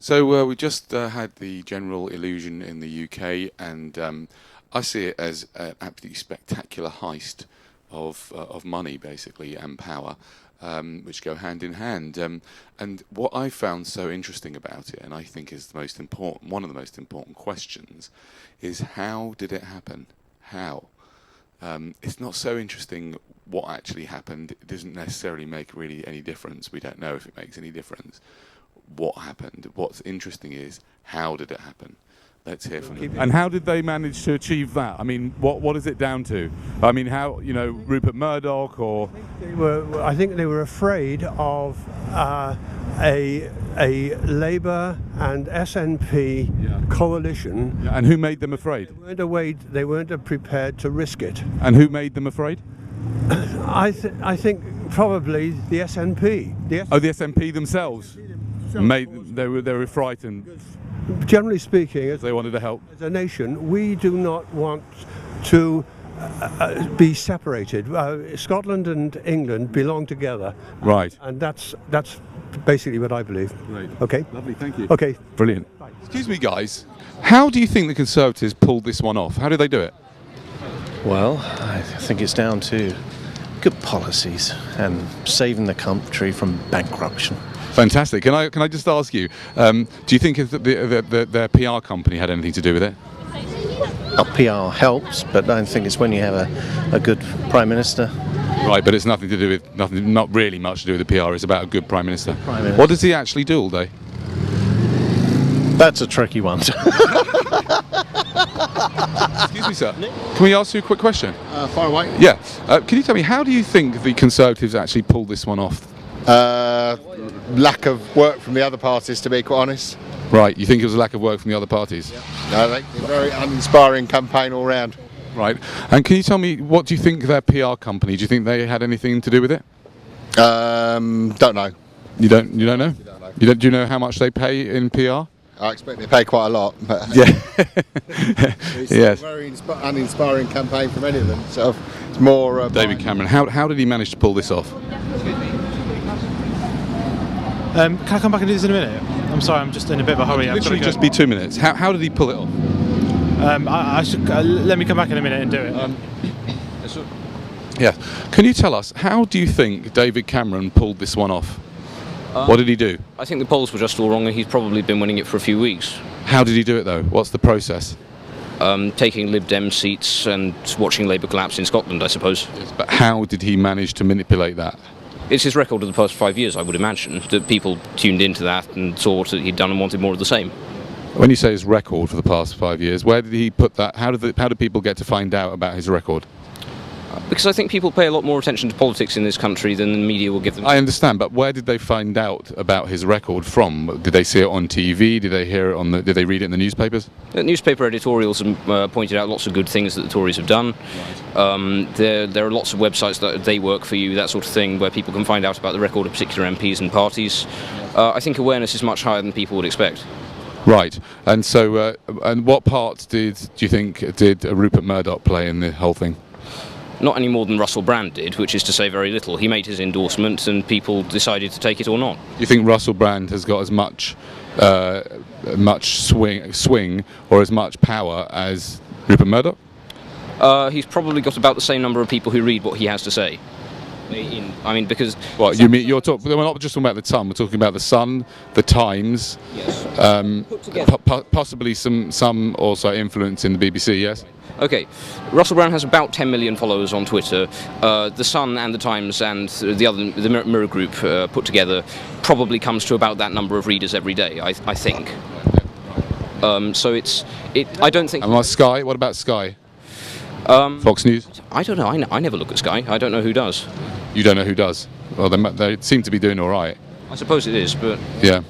So we just had the general illusion in the UK, and I see it as an absolutely spectacular heist of money, basically, and power, which go hand in hand. And what I found so interesting about it, and I think is the most important, one of the most important questions, is how did it happen? How? It's not so interesting what actually happened. It doesn't necessarily make really any difference. We don't know if it makes any difference. What happened? What's interesting is how did it happen? Let's hear from them. And how did they manage to achieve that? I mean, what is it down to? I mean, how, Rupert Murdoch or... I think they were afraid of a Labour and SNP coalition. Yeah, and who made them afraid? They weren't prepared to risk it. And who made them afraid? I think probably the SNP. The SNP themselves they were frightened. Generally speaking, as they wanted to help. As a nation, we do not want to be separated. Scotland and England belong together. Right. And that's basically what I believe. Great. Okay. Lovely. Thank you. Okay. Brilliant. Excuse me, guys. How do you think the Conservatives pulled this one off? How did they do it? Well, I think it's down to good policies and saving the country from bankruption. Fantastic. Can I just ask you, do you think their PR company had anything to do with it? Well, PR helps, but I don't think it's when you have a good Prime Minister. Right, but it's not really much to do with the PR. It's about a good Prime Minister. What does he actually do all day? That's a tricky one. Excuse me, sir. Can we ask you a quick question? Far away. Yeah. Can you tell me, how do you think the Conservatives actually pulled this one off? Lack of work from the other parties, to be quite honest. Right, you think it was a lack of work from the other parties? Yeah. No, a very uninspiring campaign all round. Right, and can you tell me, what do you think their PR company, do you think they had anything to do with it? Don't know. You don't know? Don't know. Do you know how much they pay in PR? I expect they pay quite a lot, but yeah. It's Yes. a very uninspiring campaign from any of them. So it's more David Cameron, how did he manage to pull this off? Can I come back and do this in a minute? I'm sorry, I'm just in a bit of a hurry. Literally just be 2 minutes. How did he pull it off? I should let me come back in a minute and do it. Yeah. Can you tell us, how do you think David Cameron pulled this one off? What did he do? I think the polls were just all wrong, and he's probably been winning it for a few weeks. How did he do it, though? What's the process? Taking Lib Dem seats and watching Labour collapse in Scotland, I suppose. Yes, but how did he manage to manipulate that? It's his record of the past 5 years, I would imagine, that people tuned into that and saw what he'd done and wanted more of the same. When you say his record for the past 5 years, where did he put that? How did people get to find out about his record? Because I think people pay a lot more attention to politics in this country than the media will give them. I understand, but where did they find out about his record from? Did they see it on TV? Did they hear it Did they read it in the newspapers? Newspaper editorials have pointed out lots of good things that the Tories have done. Right. There are lots of websites that they work for you, that sort of thing, where people can find out about the record of particular MPs and parties. I think awareness is much higher than people would expect. Right, and so, and what part do you think did Rupert Murdoch play in the whole thing? Not any more than Russell Brand did, which is to say very little. He made his endorsement and people decided to take it or not. Do you think Russell Brand has got as much swing or as much power as Rupert Murdoch? He's probably got about the same number of people who read what he has to say. Because... What, you mean, we're not just talking about the Sun, we're talking about the Sun, the Times, yes. Possibly some also influence in the BBC, yes? Okay, Russell Brand has about 10 million followers on Twitter. The Sun and the Times and the Mirror Group put together probably comes to about that number of readers every day, I think. So I don't think... And what Sky? What about Sky? Fox News? I don't know. I never look at Sky. I don't know who does. You don't know who does? Well, they seem to be doing all right. I suppose it is, but... Yeah.